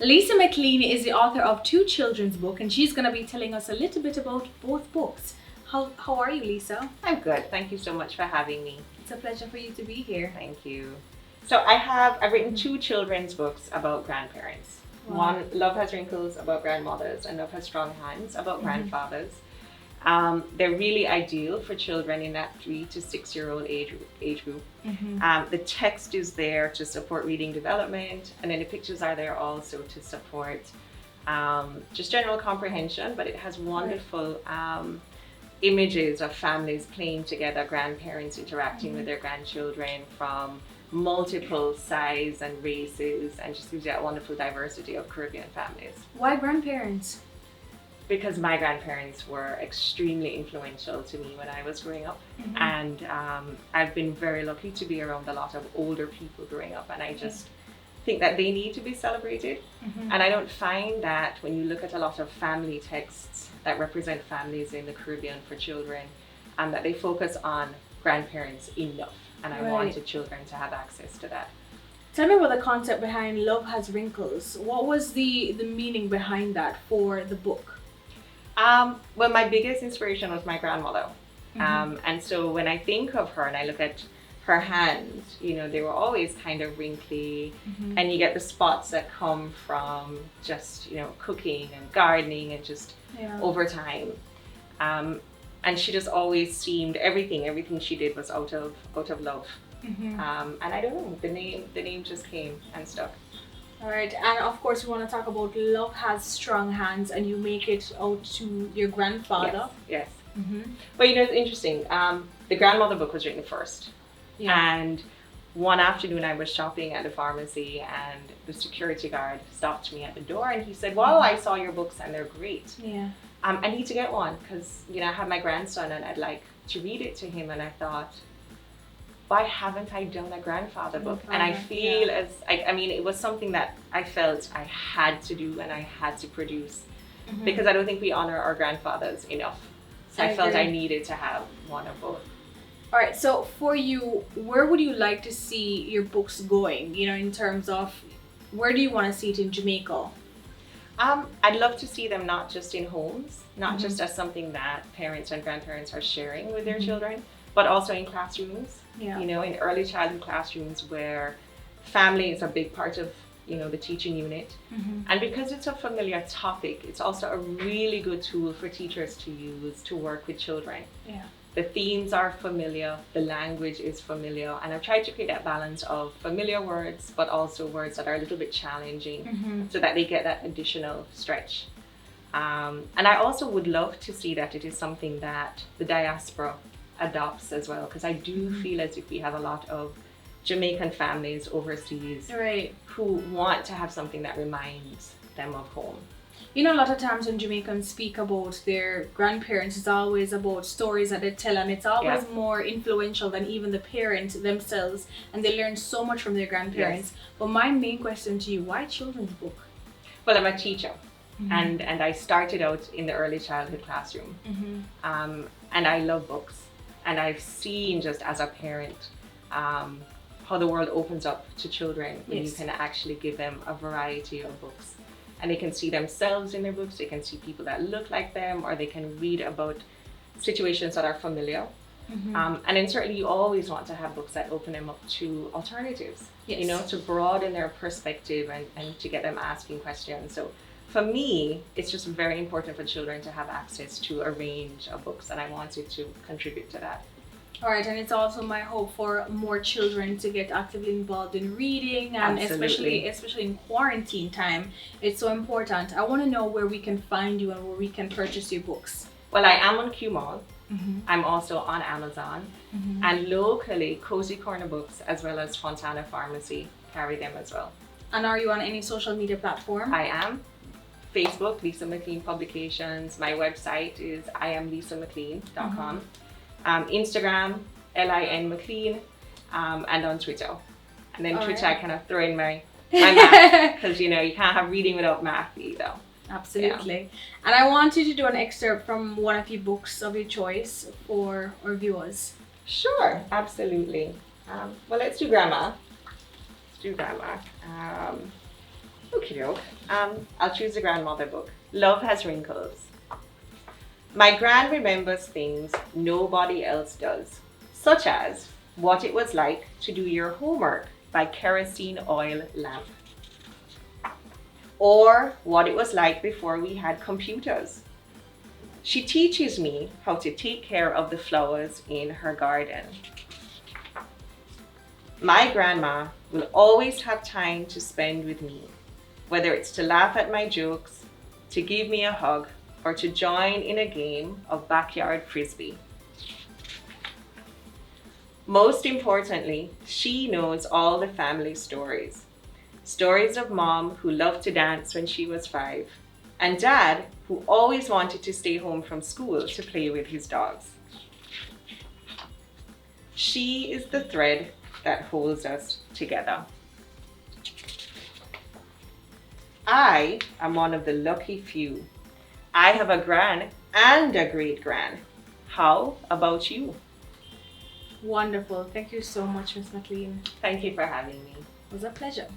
Lisa McLean is the author of 2 children's books, and she's going to be telling us a little bit about both books. How are you, Lisa? I'm good. Thank you so much for having me. It's a pleasure for you to be here. Thank you. So I've written 2 children's books about grandparents. Wow. One, Love Has Wrinkles, about grandmothers, and Love Has Strong Hands, about grandfathers. They're really ideal for children in that 3 to 6 year old age group. The text is there to support reading development, and then the pictures are there also to support just general comprehension, but it has wonderful images of families playing together, grandparents interacting with their grandchildren from multiple size and races, and just gives you that wonderful diversity of Caribbean families. Why grandparents? Because my grandparents were extremely influential to me when I was growing up, and I've been very lucky to be around a lot of older people growing up, and I just think that they need to be celebrated. And I don't find that when you look at a lot of family texts that represent families in the Caribbean for children, that they focus on grandparents enough, and I wanted children to have access to that. Tell me about the concept behind Love Has Wrinkles. What was the meaning behind that for the book? Well, my biggest inspiration was my grandmother. And so when I think of her and I look at her hands, you know, they were always kind of wrinkly, and you get the spots that come from just, you know, cooking and gardening and just over time. And she just always seemed, everything she did was out of love. And I don't know, the name just came and stuck. All right, and of course we want to talk about Love Has Strong Hands, and you make it out to your grandfather. Yes. But you know, it's interesting. The grandmother book was written first. And one afternoon I was shopping at the pharmacy, and the security guard stopped me at the door, and he said, "Wow, I saw your books and they're great. I need to get one because, you know, I have my grandson and I'd like to read it to him." And I thought, why haven't I done a grandfather book? And I feel I mean, it was something that I felt I had to do and I had to produce, because I don't think we honor our grandfathers enough. So I felt I needed to have one of both. All right, so for you, where would you like to see your books going? You know, in terms of where do you want to see it in Jamaica? I'd love to see them not just in homes, not just as something that parents and grandparents are sharing with their children, but also in classrooms. You know, in early childhood classrooms where family is a big part of, you know, the teaching unit. And because it's a familiar topic, it's also a really good tool for teachers to use to work with children. The themes are familiar, the language is familiar, and I've tried to create that balance of familiar words, but also words that are a little bit challenging, so that they get that additional stretch. And I also would love to see that it is something that the diaspora adopts as well, because I do feel as if we have a lot of Jamaican families overseas who want to have something that reminds them of home. You know, a lot of times when Jamaicans speak about their grandparents, it's always about stories that they tell, and it's always more influential than even the parents themselves, and they learn so much from their grandparents. But my main question to you, why children's book? Well, I'm a teacher, and I started out in the early childhood classroom, and I love books. And I've seen, just as a parent, how the world opens up to children when you can actually give them a variety of books. And they can see themselves in their books, they can see people that look like them, or they can read about situations that are familiar. And then certainly you always want to have books that open them up to alternatives, you know, to broaden their perspective and to get them asking questions. So for me, it's just very important for children to have access to a range of books, and I wanted to contribute to that. All right, and it's also my hope for more children to get actively involved in reading, and especially in quarantine time, it's so important. I want to know where we can find you and where we can purchase your books. Well, I am on Qmall. I'm also on Amazon, and locally, Cozy Corner Books as well as Fontana Pharmacy carry them as well. And are you on any social media platform? I am. Facebook, Lisa McLean Publications. My website is iamlisamclean.com. Instagram, LIN McLean, and on Twitter. And then Twitter, I kind of throw in my math, because you know, you can't have reading without math either. Absolutely. And I want you to do an excerpt from one of your books of your choice for our viewers. Sure, absolutely. Well, let's do grammar. Okay, I'll choose the grandmother book. Love Has Wrinkles. My gran remembers things nobody else does, such as what it was like to do your homework by kerosene oil lamp, or what it was like before we had computers. She teaches me how to take care of the flowers in her garden. My grandma will always have time to spend with me, whether it's to laugh at my jokes, to give me a hug, or to join in a game of backyard frisbee. Most importantly, she knows all the family stories. Stories of mom who loved to dance when she was 5, and dad who always wanted to stay home from school to play with his dogs. She is the thread that holds us together. I am one of the lucky few. I have a gran and a great gran. How about you? Wonderful. Thank you so much, Miss McLean. Thank you for having me. It was a pleasure.